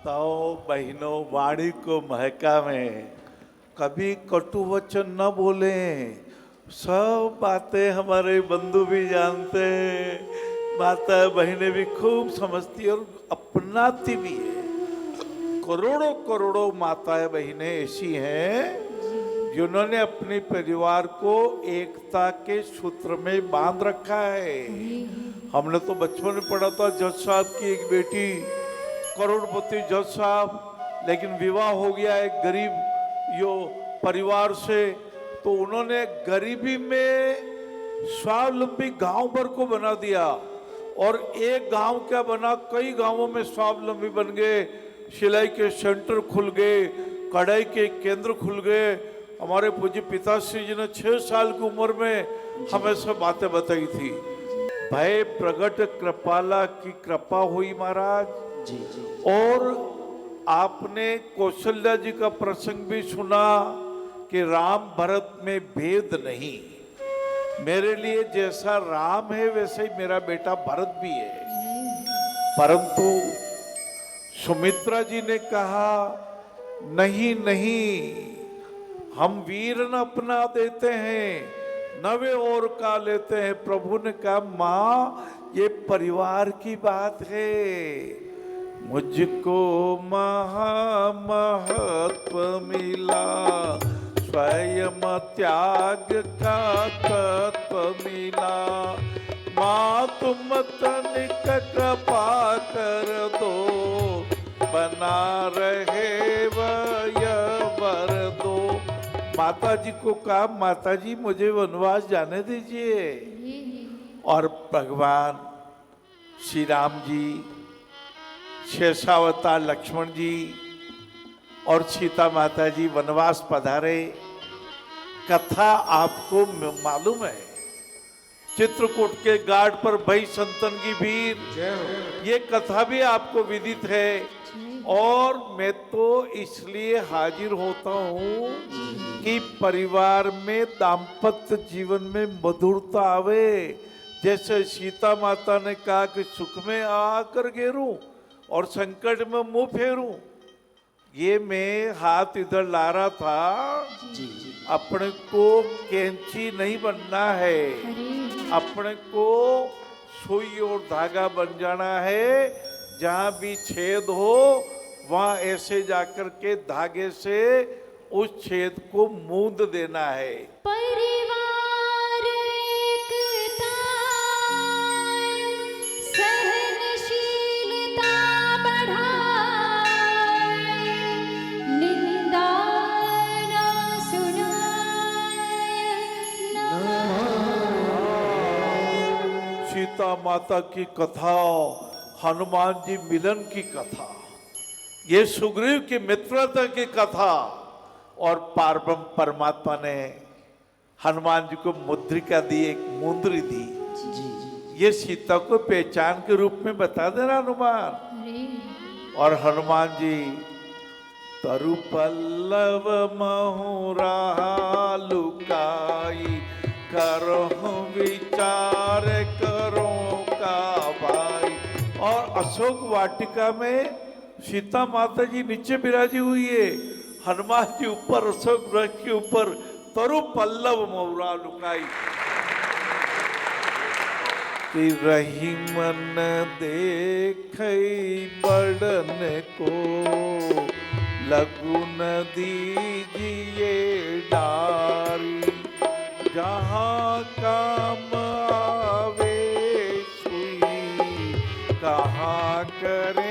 माताओं बहनों, वाणी को महका में कभी कटु वचन न बोले। सब बातें हमारे बंधु भी जानते हैं, माता बहनें भी खूब समझती और अपनाती भी है। करोड़ों करोड़ों माताएं बहनें ऐसी हैं जिन्होंने अपने परिवार को एकता के सूत्र में बांध रखा है। हमने तो बचपन में पढ़ा था, जज साहब की एक बेटी, करोड़पति जज साहब, लेकिन विवाह हो गया एक गरीब परिवार से, तो उन्होंने गरीबी में स्वावलंबी गांव भर को बना दिया। और एक गांव क्या बना, कई गांवों में स्वावलंबी बन गए। सिलाई के सेंटर खुल गए, कढ़ाई के केंद्र खुल गए। हमारे पूज्य पिताश्री जी ने 6 साल की उम्र में हमें सब बातें बताई थी। भय प्रगट कृपाला की कृपा हुई महाराज जी। और आपने कौशल्या जी का प्रसंग भी सुना कि राम भरत में भेद नहीं। मेरे लिए जैसा राम है वैसे ही मेरा बेटा भरत भी है। परंतु सुमित्रा जी ने कहा नहीं नहीं, हम वीर न अपना देते हैं, नवे और का लेते हैं। प्रभु ने कहा माँ ये परिवार की बात है, मुझको महामहत्व मिला, स्वयं त्याग का तत्व मिला। माँ तुम तनिक कृपा कर दो, बना रहे वर दो। माता जी को कहा माता जी मुझे वनवास जाने दीजिए। और भगवान श्री राम जी, शेषावतार लक्ष्मण जी और सीता माता जी वनवास पधारे। कथा आपको मालूम है, चित्रकूट के घाट पर भई संतन की भीड़, ये कथा भी आपको विदित है। और मैं तो इसलिए हाजिर होता हूँ कि परिवार में दाम्पत्य जीवन में मधुरता आवे। जैसे सीता माता ने कहा कि सुख में आकर घेरूं और संकट में मुंह फेरूं। ये मैं हाथ इधर ला रहा था, अपने को कैंची नहीं बनना है, अपने को सुई और धागा बन जाना है। जहां भी छेद हो वहां ऐसे जाकर के धागे से उस छेद को मूंद देना है। परिवार एकता, सहनशीलता बढ़ाए, निंदा न सुनाए। सीता माता की कथा, हनुमान जी मिलन की कथा, ये सुग्रीव की मित्रता की कथा, और पारब्रह्म परमात्मा ने हनुमान जी को मुद्रिका दी, एक मुंदरी दी। ये सीता को पहचान के रूप में बता देना हनुमान। और हनुमान जी तरु पल्लव महुरा लुकाई, करो विचार करो का भाई। और अशोक वाटिका में सीता माता जी नीचे विराजी हुई है, हनुमान जी ऊपर अशोक वृक्ष के ऊपर तरु पल्लव महुरा लुकाई। कि रही मन देख बड़न को, लगुन दीजिए डारी। जहाँ काम आवे सुई, कहाँ करे